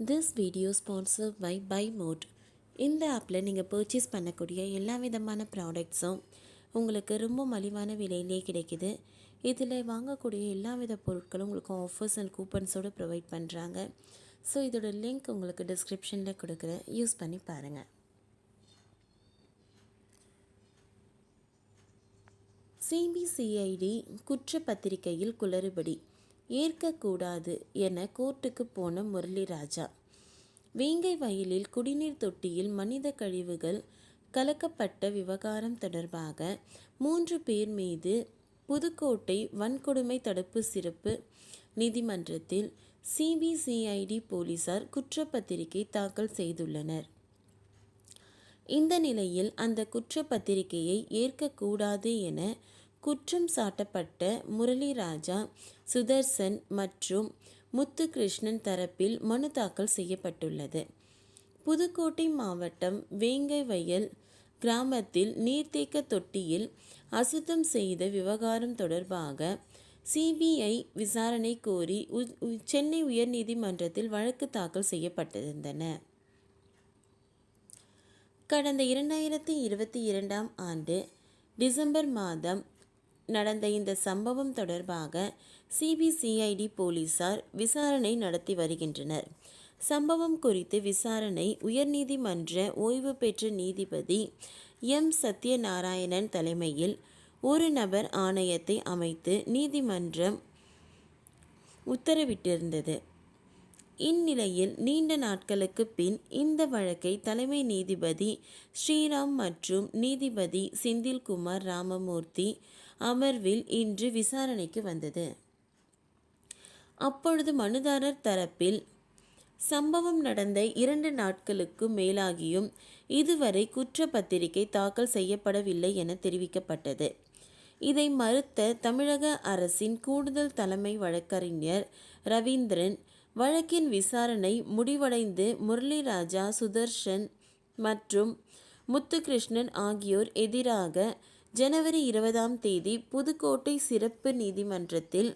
This video sponsor by மோட். இந்த ஆப்பில் நீங்கள் பர்ச்சேஸ் பண்ணக்கூடிய எல்லா விதமான ப்ராடக்ட்ஸும் உங்களுக்கு ரொம்ப மலிவான விலையிலே கிடைக்குது. இதில் வாங்கக்கூடிய எல்லா வித பொருட்களும் உங்களுக்கு ஆஃபர்ஸ் அண்ட் கூப்பன்ஸோடு ப்ரொவைட் பண்ணுறாங்க. ஸோ இதோட லிங்க் உங்களுக்கு டிஸ்கிரிப்ஷனில் கொடுக்குறேன், யூஸ் பண்ணி பாருங்கள். சிபிசிஐடி குற்றப்பத்திரிகையில் குளறுபடி ஏற்கக்கூடாது என கோர்ட்டுக்கு போன முரளிராஜா. வேங்கை வயலில் குடிநீர் தொட்டியில் மனித கழிவுகள் கலக்கப்பட்ட விவகாரம் தொடர்பாக 3 பேர் மீது புதுக்கோட்டை வன்கொடுமை தடுப்பு சிறப்பு நீதிமன்றத்தில் சிபிசிஐடி போலீசார் குற்றப்பத்திரிகை தாக்கல் செய்துள்ளனர். இந்த நிலையில் அந்த குற்றப்பத்திரிகையை ஏற்கக்கூடாது என குற்றம் சாட்டப்பட்ட முரளிராஜா, சுதர்சன் மற்றும் முத்துகிருஷ்ணன் தரப்பில் மனு தாக்கல் செய்யப்பட்டுள்ளது. புதுக்கோட்டை மாவட்டம் வேங்கை வயல் கிராமத்தில் நீர்த்தேக்க தொட்டியில் அசுத்தம் செய்த விவகாரம் தொடர்பாக சிபிஐ விசாரணை கோரி சென்னை உயர்நீதிமன்றத்தில் வழக்கு தாக்கல் செய்யப்பட்டிருந்தன. கடந்த 2022ஆம் ஆண்டு டிசம்பர் மாதம் நடந்த இந்த சம்பவம் தொடர்பாக சிபிசிஐடி போலீசார் விசாரணை நடத்தி வருகின்றனர். சம்பவம் குறித்து விசாரணை உயர்நீதிமன்ற ஓய்வு பெற்ற நீதிபதி எம். சத்யநாராயணன் தலைமையில் ஒரு நபர் ஆணையத்தை அமைத்து நீதிமன்றம் உத்தரவிட்டிருந்தது. இந்நிலையில் நீண்ட நாட்களுக்கு பின் இந்த வழக்கை தலைமை நீதிபதி ஸ்ரீராம் மற்றும் நீதிபதி செந்தில்குமார் ராமமூர்த்தி அமர்வில் இன்று விசாரணைக்கு வந்தது. அப்பொழுது மனுதாரர் தரப்பில் சம்பவம் நடந்த 2 நாட்களுக்கு மேலாகியும் இதுவரை குற்றப்பத்திரிகை தாக்கல் செய்யப்படவில்லை என தெரிவிக்கப்பட்டது. இதை மறுத்த தமிழக அரசின் கூடுதல் தலைமை வழக்கறிஞர் ரவீந்திரன், வழக்கின் விசாரணை முடிவடைந்து முரளிராஜா, சுதர்ஷன் மற்றும் முத்துகிருஷ்ணன் ஆகியோர் எதிராக ஜனவரி 20ஆம் தேதி புதுக்கோட்டை சிறப்பு நீதிமன்றத்தில்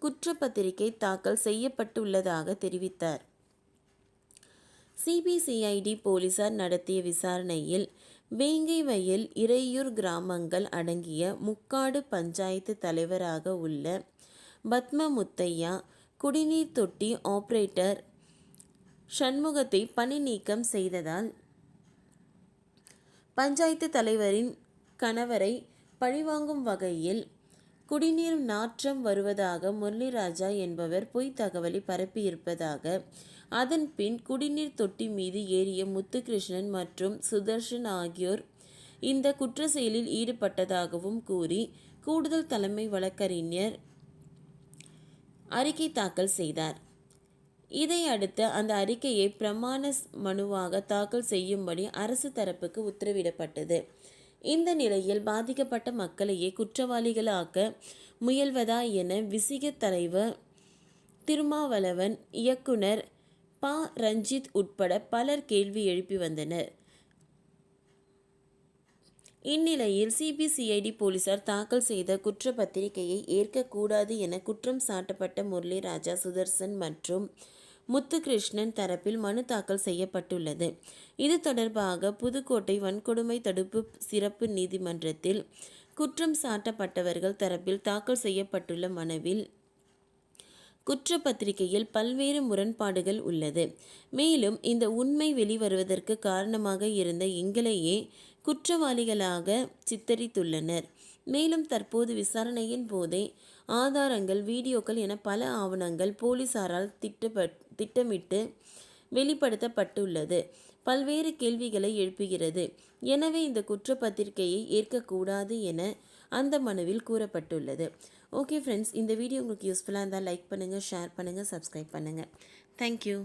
குற்றப்பத்திரிகை தாக்கல் செய்யப்பட்டுள்ளதாக தெரிவித்தார். சிபிசிஐடி போலீசார் நடத்திய விசாரணையில் வேங்கை வயல் இறையூர் கிராமங்கள் அடங்கிய முக்காடு பஞ்சாயத்து தலைவராக உள்ள பத்ம முத்தையா, குடிநீர் தொட்டி ஆபரேட்டர் சண்முகத்தை பணி நீக்கம் செய்ததால் பஞ்சாயத்து தலைவரின் கணவரை பழிவாங்கும் வகையில் குடிநீர் நாற்றம் வருவதாக முரளிராஜா என்பவர் பொய் தகவலை பரப்பியிருப்பதாக, அதன் பின் குடிநீர் தொட்டி மீது ஏறிய முத்துகிருஷ்ணன் மற்றும் சுதர்ஷன் ஆகியோர் இந்த குற்ற செயலில் ஈடுபட்டதாகவும் கூறி கூடுதல் தலைமை வழக்கறிஞர் அறிக்கை தாக்கல் செய்தார். இதை அடுத்து அந்த அறிக்கையை பிரமாண மனுவாக தாக்கல் செய்யும்படி அரசு தரப்புக்கு உத்தரவிடப்பட்டது. இந்த நிலையில் பாதிக்கப்பட்ட மக்களையே குற்றவாளிகளாக்க முயல்வதா என விசிக தலைவர் திருமாவளவன், இயக்குனர் ப. ரஞ்சித் உட்பட பலர் கேள்வி எழுப்பி வந்தனர். இந்நிலையில் சிபிசிஐடி போலீசார் தாக்கல் செய்த குற்றப்பத்திரிகையை ஏற்கக்கூடாது என குற்றம் சாட்டப்பட்ட முரளிராஜா, சுதர்சன் மற்றும் முத்துகிருஷ்ணன் தரப்பில் மனு தாக்கல் செய்யப்பட்டுள்ளது. இது தொடர்பாக புதுக்கோட்டை வன்கொடுமை தடுப்பு சிறப்பு நீதிமன்றத்தில் குற்றம் சாட்டப்பட்டவர்கள் தரப்பில் தாக்கல் செய்யப்பட்டுள்ள மனுவில் குற்றப்பத்திரிகையில் பல்வேறு முரண்பாடுகள் உள்ளது. மேலும் இந்த உண்மை வெளிவருவதற்கு காரணமாக இருந்த எங்களையே குற்றவாளிகளாக சித்தரித்துள்ளனர். மேலும் தற்போது விசாரணையின் போதே ஆதாரங்கள், வீடியோக்கள் என பல ஆவணங்கள் போலீசாரால் திட்டமிட்டு வெளிப்படுத்தப்பட்டுள்ளது பல்வேறு கேள்விகளை எழுப்புகிறது. எனவே இந்த குற்றப்பத்திரிகையை ஏற்கக்கூடாது என அந்த மனுவில் கூறப்பட்டுள்ளது. ஓகே ஃப்ரெண்ட்ஸ், இந்த வீடியோ உங்களுக்கு யூஸ்ஃபுல்லாக இருந்தால் லைக் பண்ணுங்கள், ஷேர் பண்ணுங்கள், சப்ஸ்கிரைப் பண்ணுங்கள். தேங்க்யூ.